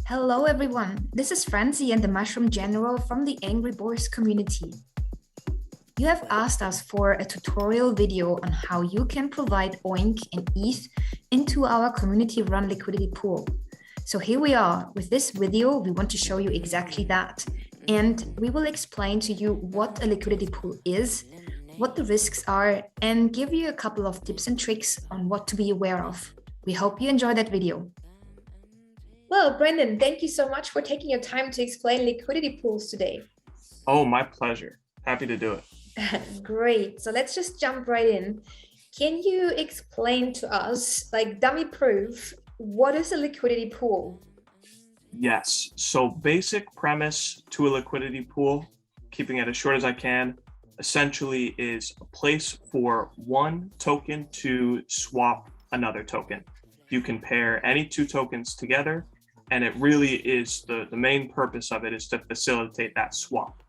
Hello everyone, this is Francie and the Mushroom General from the Angry Boars community. You have asked us for a tutorial video on how you can provide OINK and ETH into our community-run liquidity pool. So here we are. With this video, we want to show you exactly that. And we will explain to you what a liquidity pool is, what the risks are, and give you a couple of tips and tricks on what to be aware of. We hope you enjoy that video. Well, Brendan, thank you so much for taking your time to explain liquidity pools today. Oh, my pleasure. Happy to do it. Great. So let's just jump right in. Can you explain to us, like dummy proof, what is a liquidity pool? Yes. So basic premise to a liquidity pool, keeping it as short as I can, essentially is a place for one token to swap another token. You can pair any two tokens together, and it really is the main purpose of it is to facilitate that swap.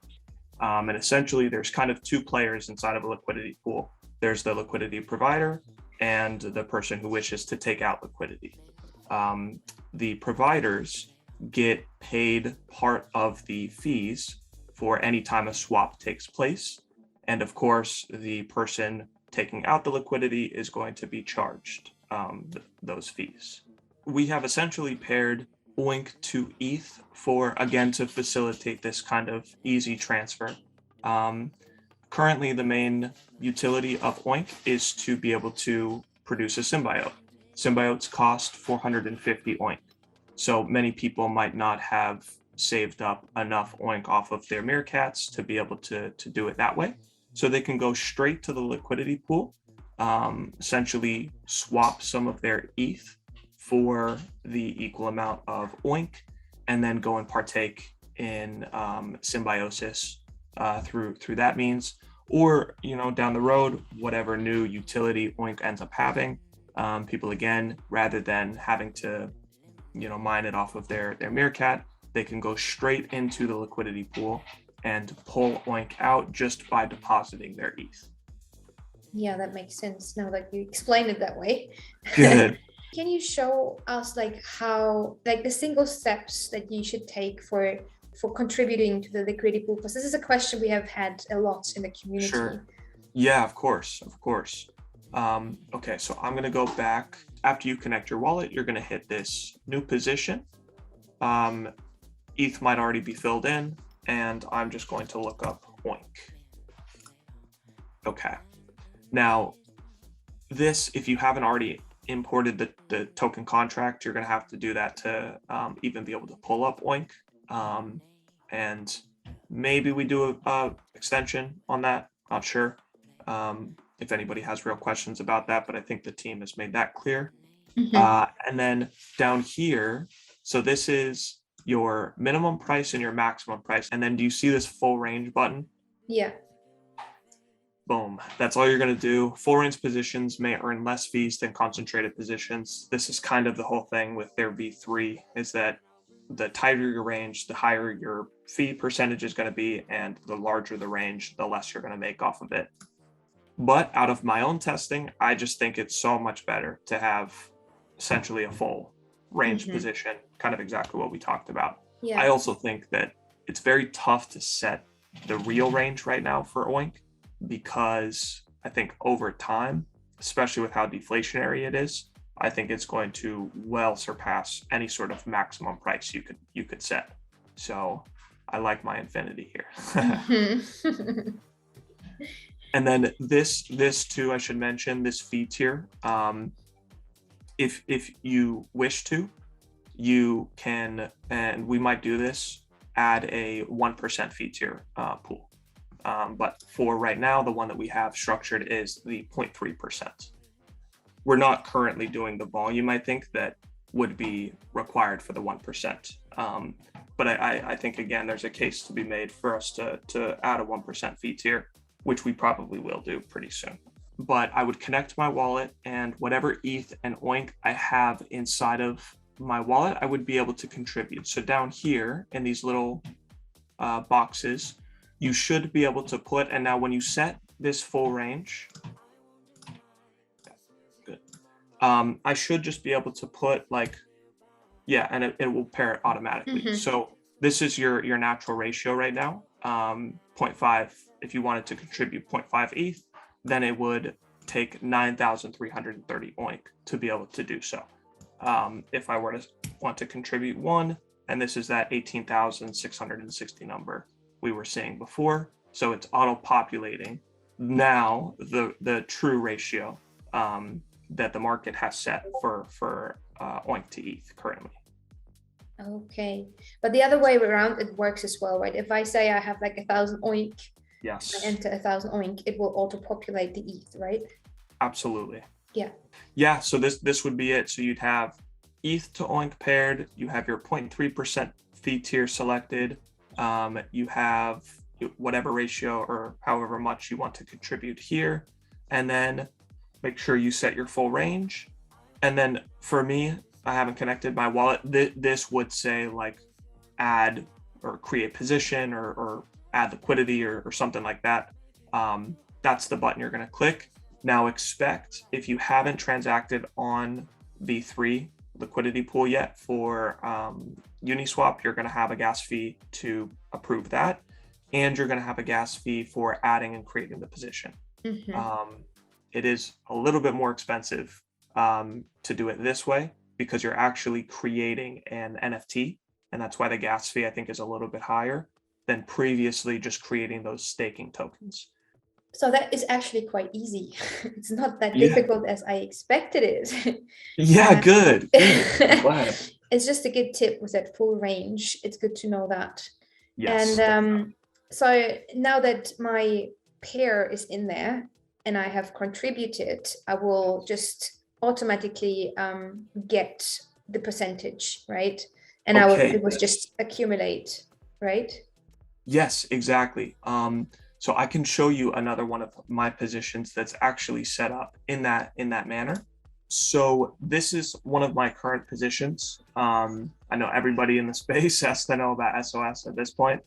And essentially, there's kind of two players inside of a liquidity pool. There's the liquidity provider and the person who wishes to take out liquidity. The providers get paid part of the fees for any time a swap takes place. And of course, the person taking out the liquidity is going to be charged those fees. We have essentially paired OINK to ETH to facilitate this kind of easy transfer. Currently, the main utility of OINK is to be able to produce a symbiote. Symbiotes cost 450 OINK. So many people might not have saved up enough OINK off of their meerkats to be able to do it that way. So they can go straight to the liquidity pool, essentially swap some of their ETH for the equal amount of OINK, and then go and partake in symbiosis through that means, or down the road, whatever new utility OINK ends up having, people again, rather than having to mine it off of their meerkat, they can go straight into the liquidity pool and pull OINK out just by depositing their ETH. Yeah, that makes sense now that you explain it that way. Good. Can you show us how the single steps that you should take for contributing to the liquidity pool? Because this is a question we have had a lot in the community. Sure. Yeah, of course. Okay, so I'm going to go back. After you connect your wallet, you're going to hit this new position. ETH might already be filled in, and I'm just going to look up OINK. Okay. Now, this, if you haven't already imported the token contract, you're going to have to do that to even be able to pull up OINK. And maybe we do a extension on that. Not sure if anybody has real questions about that, but I think the team has made that clear. And then down here, so this is your minimum price and your maximum price. And then do you see this full range button? Yeah. Boom. That's all you're going to do. Full range positions may earn less fees than concentrated positions. This is kind of the whole thing with their V3, is that the tighter your range, the higher your fee percentage is going to be, and the larger the range, the less you're going to make off of it. But out of my own testing, I just think it's so much better to have essentially a full range position, kind of exactly what we talked about. Yeah. I also think that it's very tough to set the real range right now for OINK, because I think over time, especially with how deflationary it is, I think it's going to well surpass any sort of maximum price you could set. So I like my infinity here. And then this too, I should mention, this fee tier. If you wish to, you can, and we might do this, add a 1% fee tier pool. But for right now, the one that we have structured is the 0.3%. We're not currently doing the volume, I think, that would be required for the 1%. But I think, again, there's a case to be made for us to add a 1% fee tier, which we probably will do pretty soon. But I would connect my wallet, and whatever ETH and OINK I have inside of my wallet, I would be able to contribute. So down here in these little boxes, you should be able to put, and now when you set this full range, good. I should just be able to put Yeah, and it will pair it automatically. So this is your natural ratio right now. 0.5, if you wanted to contribute 0.5 ETH, then it would take 9,330 OINK to be able to do so. If I were to want to contribute 1, and this is that 18,660 number we were seeing before. So it's auto-populating now the true ratio that the market has set for OINK to ETH currently. Okay, but the other way around it works as well, right? If I say I have like 1,000 OINK, yes, I enter 1,000 OINK, it will auto-populate the ETH, right? Absolutely. Yeah. So this would be it. So you'd have ETH to OINK paired. You have your 0.3% fee tier selected. You have whatever ratio or however much you want to contribute here, and then make sure you set your full range. And then for me, I haven't connected my wallet. This would say like add or create position or add liquidity or something like that. That's the button you're going to click. Now expect, if you haven't transacted on V3 liquidity pool yet for Uniswap, you're going to have a gas fee to approve that, and you're going to have a gas fee for adding and creating the position. It is a little bit more expensive to do it this way because you're actually creating an NFT, and that's why the gas fee I think is a little bit higher than previously just creating those staking tokens. So that is actually quite easy. It's not that difficult as I expected it. Yeah, good. I'm glad. It's just a good tip with that full range. It's good to know that. Yes. And so now that my pair is in there and I have contributed, I will just automatically get the percentage, right? And it was just accumulate, right? Yes, exactly. So I can show you another one of my positions that's actually set up in that manner. So this is one of my current positions. I know everybody in the space has to know about SOS at this point.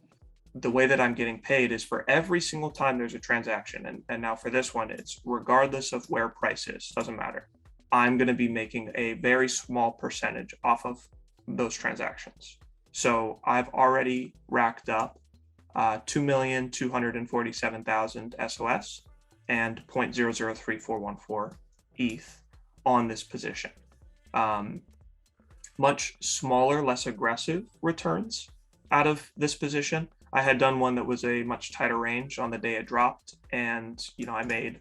The way that I'm getting paid is for every single time there's a transaction. And now for this one, it's regardless of where price is, doesn't matter. I'm going to be making a very small percentage off of those transactions. So I've already racked up 2,247,000 SOS and 0.003414 ETH on this position. Much smaller, less aggressive returns out of this position. I had done one that was a much tighter range on the day it dropped, and I made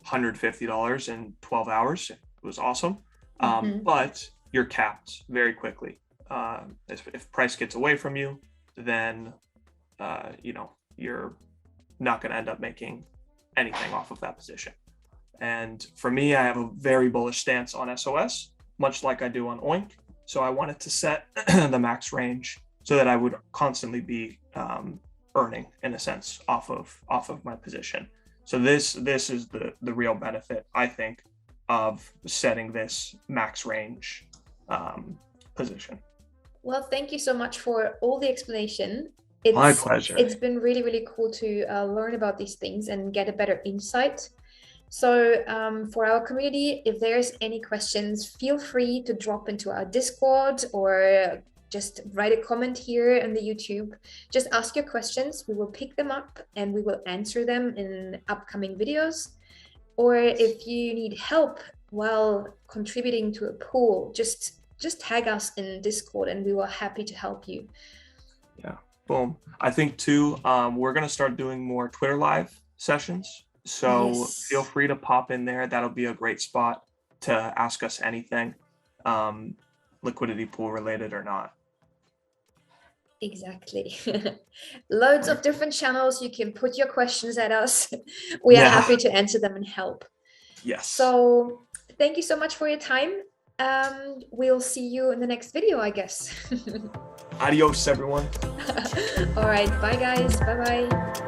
$150 in 12 hours. It was awesome. But you're capped very quickly. If price gets away from you, then you're not going to end up making anything off of that position. And for me, I have a very bullish stance on SOS, much like I do on OINK. So I wanted to set the max range so that I would constantly be earning, in a sense, off of my position. So this is the real benefit, I think, of setting this max range position. Well, thank you so much for all the explanation. My pleasure. It's been really, really cool to learn about these things and get a better insight. So for our community, if there's any questions, feel free to drop into our Discord or just write a comment here on the YouTube. Just ask your questions. We will pick them up and we will answer them in upcoming videos. Or if you need help while contributing to a pool, just tag us in Discord and we will happy to help you. Yeah. Boom. I think too, we're going to start doing more Twitter live sessions. So feel free to pop in there. That'll be a great spot to ask us anything, liquidity pool related or not. Exactly. Loads of different channels. You can put your questions at us. We are happy to answer them and help. Yes. So thank you so much for your time. We'll see you in the next video, I guess. Adios, everyone. All right. Bye, guys. Bye-bye.